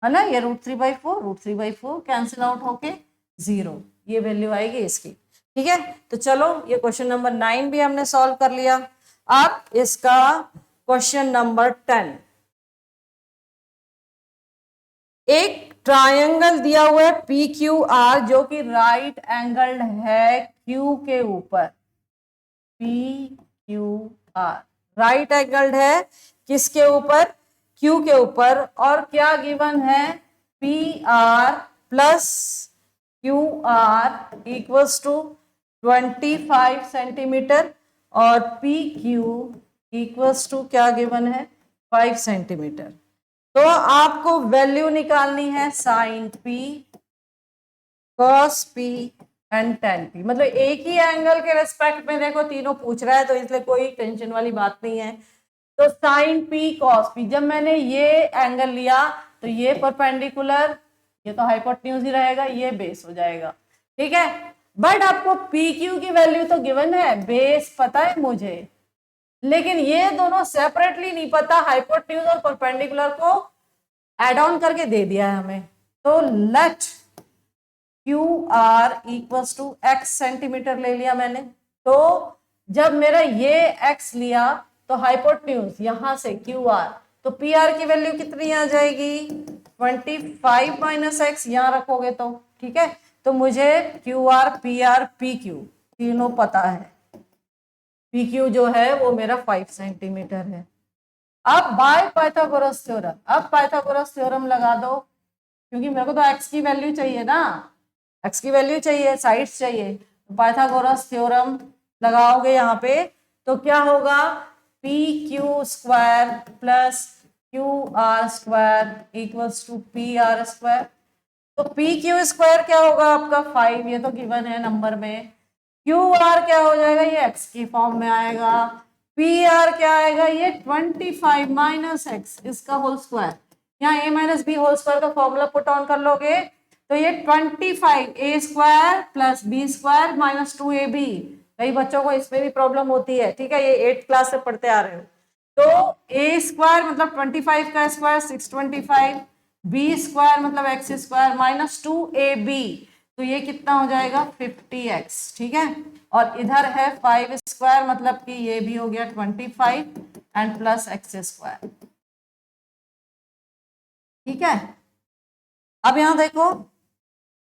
है ना, ये √3/4 कैंसिल आउट होके 0, ये वैल्यू आएगी इसकी। ठीक है, तो चलो ये क्वेश्चन नंबर 9 भी हमने सॉल्व कर लिया। अब इसका क्वेश्चन नंबर 10, एक ट्रायंगल दिया हुआ है PQR जो कि राइट एंगल्ड है Q के ऊपर, PQR राइट एंगल्ड है किसके ऊपर, Q के ऊपर, और क्या गिवन है PR plus QR equals to 25 centimetre और PQ इक्वल्स टू क्या गिवन है 5 सेंटीमीटर। तो आपको वैल्यू निकालनी है sine P, cos P and tan P, मतलब एक ही एंगल के रेस्पेक्ट में देखो तीनों पूछ रहा है, तो इसलिए कोई टेंशन वाली बात नहीं है। तो साइन P कॉस P, जब मैंने ये एंगल लिया तो ये परपेंडिकुलर, ये तो हाइपोटेन्यूज ही रहेगा, ये बेस हो जाएगा। ठीक है, बट आपको PQ की वैल्यू तो गिवन है, बेस पता है मुझे, लेकिन ये दोनों सेपरेटली नहीं पता, हाइपोटेन्यूज और परपेंडिकुलर को एड ऑन करके दे दिया है हमें। तो let QR equals to x centimetre ले लिया मैंने। तो जब मेरा ये x लिया तो हाइपोटेन्यूज यहां से QR, तो PR की वैल्यू कितनी आ जाएगी 25 माइनस x, यहां रखोगे तो। ठीक है, तो मुझे QR PR PQ तीनों पता है, PQ जो है वो मेरा 5 सेंटीमीटर है। अब बाय पाइथागोरस थ्योरम, अब पाइथागोरस थ्योरम लगा दो, क्योंकि मेरे को तो x की वैल्यू चाहिए ना, x की वैल्यू चाहिए, साइड्स चाहिए। तो पाइथागोरस थ्योरम लगाओगे यहाँ पे तो क्या होगा PQ² plus QR² equals to PR²। तो PQ² क्या होगा आपका 5, ये तो गिवन है नंबर में। QR क्या हो जाएगा, ये x की फॉर्म में आएगा। PR क्या आएगा, ये 25 माइनस x इसका होल स्क्वायर, यहाँ a minus b whole square का फॉर्मूला पुट ऑन कर लोगे तो ये 25 a² plus b² minus 2ab। कई बच्चों को इसमें भी प्रॉब्लम होती है, ठीक है, ये 8th क्लास से पढ़ते आ रहे हो। तो a² मतलब 25 का स्क्वायर 625, b² मतलब x² माइनस 2ab, तो ये कितना हो जाएगा 50x। ठीक है, और इधर है 5² मतलब कि ये भी हो गया 25 एंड प्लस x²। ठीक है, अब यहां देखो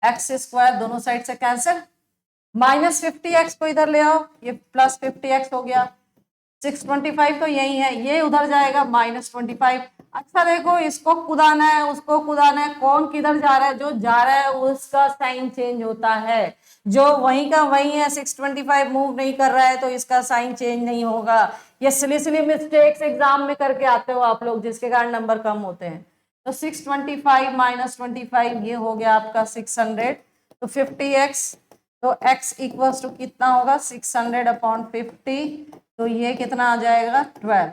x² दोनों साइड से कैंसिल, माइनस 50x को इधर ले आओ, ये प्लस 50x हो गया, 625 तो यही है, ये उधर जाएगा -25। अच्छा देखो, इसको कुदाना है उसको कुदाना है, कौन किधर जा रहा है, जो जा रहा है उसका साइन चेंज होता है, जो वहीं का वहीं है 625 मूव नहीं कर रहा है तो इसका साइन चेंज नहीं होगा। ये सिली मिस्टेक्स एग्जाम में करके आते हो आप लोग, जिसके कारण नंबर कम होते हैं। तो 625 माइनस 25 ये हो गया आपका 600, तो 50x, तो x इक्वल्स टू कितना होगा 600 अपॉन 50, तो ये कितना आ जाएगा 12।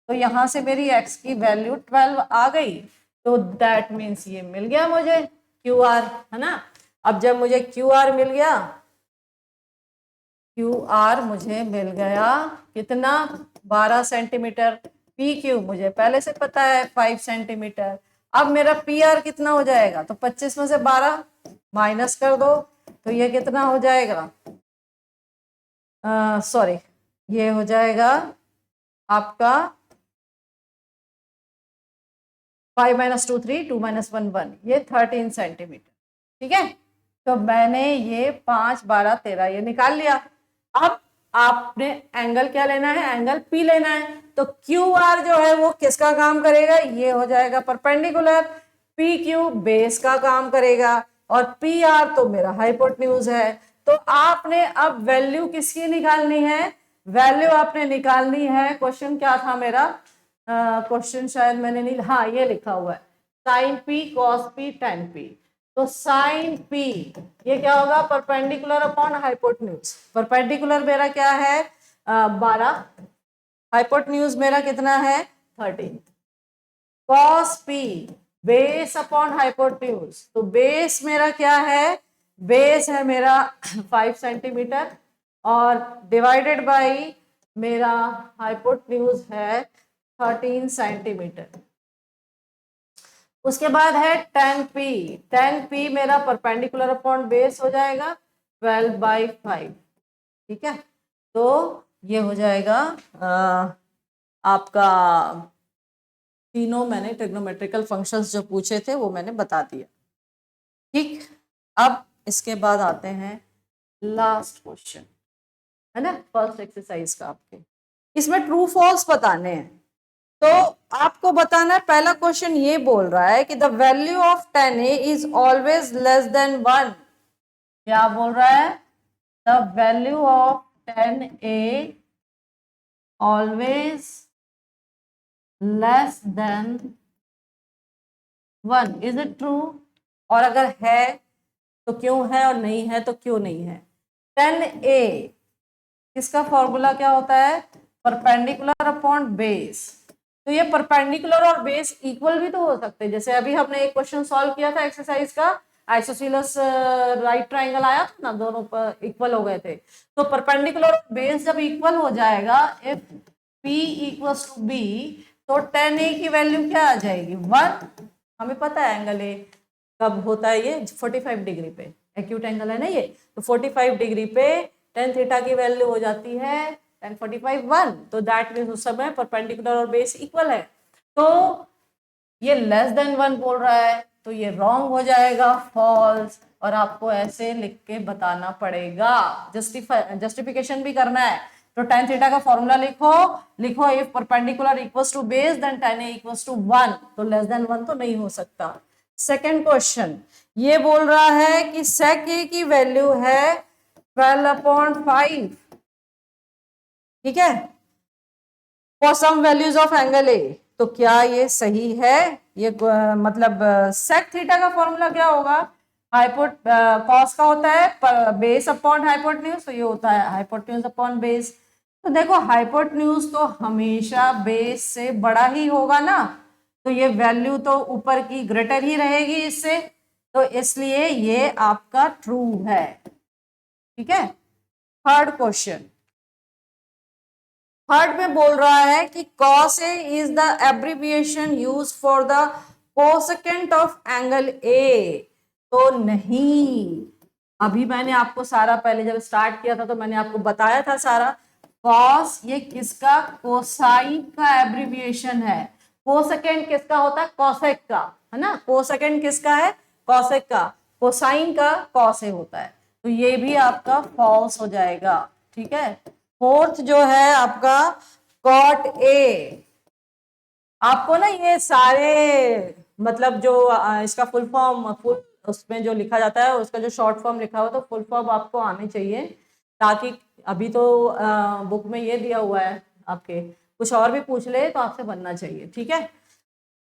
तो यहां से मेरी x की वैल्यू 12 आ गई, तो दैट मीन्स ये मिल गया मुझे। क्यू आर, है ना। अब जब मुझे क्यू आर मिल गया, क्यू आर मुझे मिल गया कितना, 12 सेंटीमीटर। पी क्यू मुझे पहले से पता है 5 सेंटीमीटर। अब मेरा पी आर कितना हो जाएगा, तो 25 में से 12 माइनस कर दो, तो ये कितना हो जाएगा, सॉरी, ये हो जाएगा आपका 5 - 2 3, 2 - 1 1, ये 13 सेंटीमीटर। ठीक है, तो मैंने ये 5 12 13 ये निकाल लिया। अब आपने एंगल क्या लेना है, एंगल पी लेना है। तो क्यू आर जो है वो किसका काम करेगा, ये हो जाएगा परपेंडिकुलर। पी क्यू बेस का काम करेगा, और पी आर तो मेरा हाइपोटेन्यूज है। तो आपने अब वैल्यू किसकी निकालनी है, वैल्यू आपने निकालनी है, क्वेश्चन क्या था मेरा, क्वेश्चन शायद मैंने नहीं, हाँ ये लिखा हुआ है, sine P cos P tan P. तो साइन पी ये क्या होगा, परपेंडिकुलर अपॉन हाइपोटेन्यूज। परपेंडिकुलर मेरा क्या है 12, हाइपोटेन्यूज मेरा कितना है 13। Cos P base upon hypotenuse, तो बेस मेरा क्या है, बेस है मेरा 5 सेंटीमीटर, और डिवाइडेड बाई मेरा हाइपोटेन्यूज है 13 सेंटीमीटर। उसके बाद है 10p। 10p मेरा परपेंडिकुलर अपॉन बेस हो जाएगा 12/5। ठीक है, तो ये हो जाएगा आपका, तीनों मैंने ट्रिग्नोमेट्रिकल फंक्शंस जो पूछे थे वो मैंने बता दिया। ठीक, अब इसके बाद आते हैं लास्ट क्वेश्चन, है ना, फर्स्ट एक्सरसाइज का। आपके इसमें ट्रू फॉल्स बताने हैं, तो आपको बताना है। पहला क्वेश्चन ये बोल रहा है कि the value of 10a is always less than 1। क्या बोल रहा है, the value of 10a always less than 1, is it true. और अगर है तो क्यों है, और नहीं है तो क्यों नहीं है। 10a इसका फॉर्मूला क्या होता है, परपेंडिकुलर अपॉन बेस। तो ये परपेंडिकुलर और बेस इक्वल भी तो हो सकते हैं। जैसे अभी हमने एक क्वेश्चन सॉल्व किया था एक्सरसाइज का, आइसोसेलेस राइट ट्राइंगल आया था ना, दोनों पर इक्वल हो गए थे। तो परपेंडिकुलर और बेस जब इक्वल हो जाएगा, if P equals to B, तो 10a की वैल्यू क्या आ जाएगी 1। हमें पता है एंगल ए कब होता है, ये 45 डिग्री पे, एक्यूट एंगल है ना ये, तो 45 डिग्री पे tan थीटा की वैल्यू हो जाती है tan 45 1। तो दैट मीन्स उस समय परपेंडिकुलर और बेस इक्वल है। तो ये लेस देन 1 बोल रहा है, तो ये रॉन्ग हो जाएगा, फॉल्स। और आपको ऐसे लिख के बताना पड़ेगा, जस्टिफिकेशन भी करना है। तो tan थीटा का फॉर्मूला लिखो if perpendicular equals to base then tan a equals to 1। तो लेस देन 1 तो नहीं हो सकता। सेकंड क्वेश्चन ये बोल रहा है कि sec a की वैल्यू है 12/5। ठीक है, for some values of angle A. तो क्या ये सही है, ये मतलब sec थीटा का फॉर्मूला क्या होगा, कॉस का होता है बेस अपॉन हाइपोटेन्यूज, तो ये होता है हाइपोटेन्यूज अपॉन बेस। तो देखो हाइपोटेन्यूज तो हमेशा बेस से बड़ा ही होगा ना, तो ये वैल्यू तो ऊपर की ग्रेटर ही रहेगी इससे, तो इसलिए ये आपका ट्रू है। ठीक है, थर्ड क्वेश्चन, थर्ड में बोल रहा है कि cos A is the abbreviation use for the cosecant of angle A। तो नहीं, अभी मैंने आपको सारा, पहले जब स्टार्ट किया था तो मैंने आपको बताया था सारा, cos ये किसका, कोसाइन का एब्रिविएशन है। कोसेकेंट किसका होता है, कॉसेक का, है ना। कोसेकेंट किसका है, कॉसेक का। कोसाइन का कॉस ए होता है, तो ये भी आपका फॉल्स हो जाएगा। ठीक है, फोर्थ जो है आपका कॉट ए। आपको ना ये सारे मतलब जो इसका फुल फॉर्म, फुल उसमें जो लिखा जाता है उसका जो शॉर्ट फॉर्म लिखा हुआ, तो फुल फॉर्म आपको आने चाहिए, ताकि अभी तो बुक में ये दिया हुआ है आपके, कुछ और भी पूछ ले तो आपसे बनना चाहिए। ठीक है,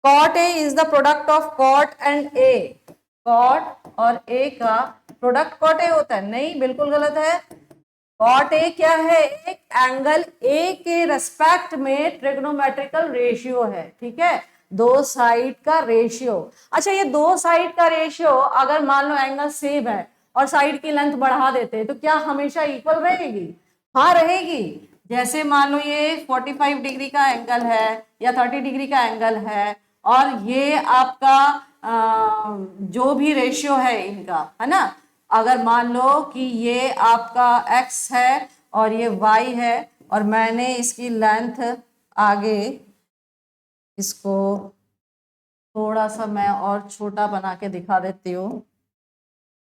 cot A is the product of cot and A. Cot और ए का प्रोडक्ट कॉट ए होता है, नहीं बिल्कुल गलत है। कॉट ए क्या है, एक एंगल ए के रेस्पेक्ट में ट्रिग्नोमेट्रिकल रेशियो है। ठीक है, दो साइड का रेशियो। अच्छा, ये दो साइड का रेशियो अगर मान लो एंगल सेम है और साइड की लेंथ बढ़ा देते हैं तो क्या हमेशा इक्वल रहेगी? हाँ रहेगी। जैसे मान लो ये 45 डिग्री का एंगल है या 30 डिग्री का एंगल है और ये आपका जो भी रेशियो है इनका, है ना, अगर मान लो कि ये आपका x है और ये y है और मैंने इसकी लेंथ आगे इसको थोड़ा सा मैं और छोटा बना के दिखा देती हूँ।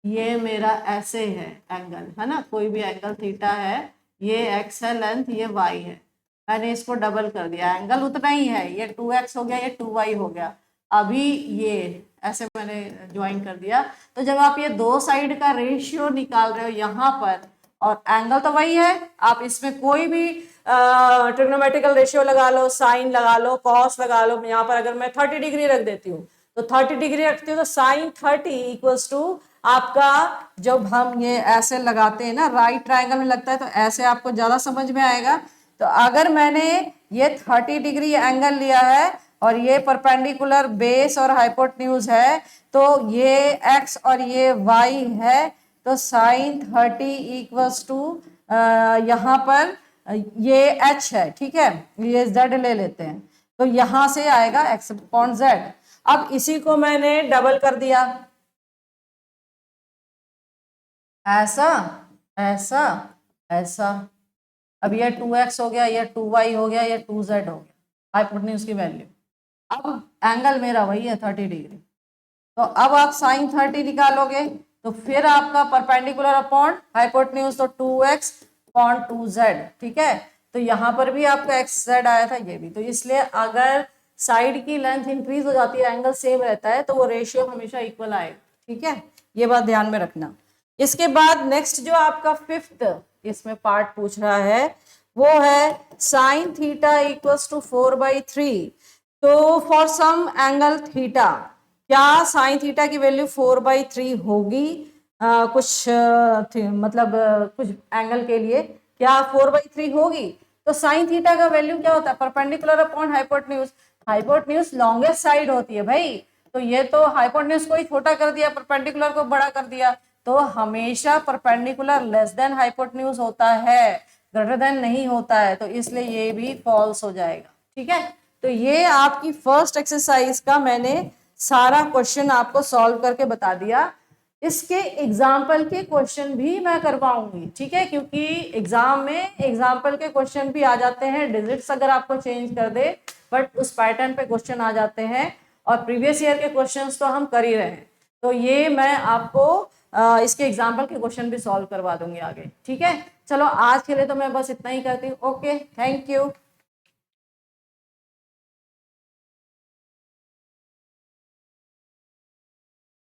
ये मेरा ऐसे है एंगल, है ना, कोई भी एंगल थीटा है, ये x है लेंथ, ये y है, मैंने इसको डबल कर दिया, एंगल उतना ही है, ये 2x हो गया, ये 2y हो गया। अभी ये ऐसे मैंने ज्वाइन कर दिया। तो जब आप ये दो साइड का रेशियो निकाल रहे हो यहाँ पर, और एंगल तो वही है, आप इसमें कोई भी ट्रिग्नोमेट्रिकल रेशियो लगा लो, साइन लगा लो, कॉस लगा लो। यहाँ पर अगर मैं 30 डिग्री रख देती हूँ तो 30 डिग्री रखती हूँ तो साइन 30 इक्वल्स टू आपका, जब हम ये ऐसे लगाते हैं ना, राइट ट्रायंगल में लगता है तो ऐसे आपको ज्यादा समझ में आएगा। तो अगर मैंने ये 30 डिग्री एंगल लिया है और ये परपेंडिकुलर बेस और हाइपोटेन्यूज है, तो ये x और ये y है, तो साइन 30 इक्वल्स टू यहाँ पर ये h है, ठीक है, ये z ले लेते हैं, तो यहां से आएगा x अपॉन z। अब इसी को मैंने डबल कर दिया, ऐसा ऐसा ऐसा, अब ये 2x हो गया, ये 2y हो गया, ये 2z हो गया, हाइपोटेन्यूज की वैल्यू। अब एंगल मेरा वही है 30 डिग्री, तो अब आप साइन 30 निकालोगे तो फिर आपका परपेंडिकुलर अपॉन हाइपोटेन्यूज, तो 2x अपॉन 2z, ठीक है। तो यहाँ पर भी आपका xz आया था, ये भी। तो इसलिए अगर साइड की लेंथ इंक्रीज हो जाती है, एंगल सेम रहता है, तो वो रेशियो हमेशा इक्वल आएगा, ठीक है, ये बात ध्यान में रखना। इसके बाद नेक्स्ट जो आपका फिफ्थ इसमें पार्ट पूछ रहा है वो है साइन थीटा इक्वल्स टू 4/3। तो फॉर सम एंगल थीटा, क्या साइन थीटा की वैल्यू 4/3 होगी? कुछ मतलब कुछ एंगल के लिए क्या 4/3 होगी? तो साइन थीटा का वैल्यू क्या होता है? Perpendicular upon hypotenuse. Hypotenuse longest side होती है भाई, तो ये तो हाइपोटेन्यूज को ही छोटा कर दिया, परपेंडिकुलर को बड़ा कर दिया, तो हमेशा परपेंडिकुलर लेस देन हाइपोटेन्यूज होता है, ग्रेटर देन नहीं होता है, तो इसलिए ये भी फॉल्स हो जाएगा, ठीक है। तो ये आपकी फर्स्ट एक्सरसाइज का मैंने सारा क्वेश्चन आपको सॉल्व करके बता दिया। इसके एग्जाम्पल के क्वेश्चन भी मैं करवाऊंगी, ठीक है, क्योंकि एग्जाम में एग्जाम्पल के क्वेश्चन भी आ जाते हैं, डिजिट्स अगर आपको चेंज कर दे बट उस पैटर्न पे क्वेश्चन आ जाते हैं, और प्रीवियस ईयर के क्वेश्चंस तो हम कर ही रहे हैं, तो ये मैं आपको इसके एग्जाम्पल के क्वेश्चन भी सॉल्व करवा दूंगी आगे, ठीक है। चलो आज के लिए तो मैं बस इतना ही करती हूँ। Okay, thank you.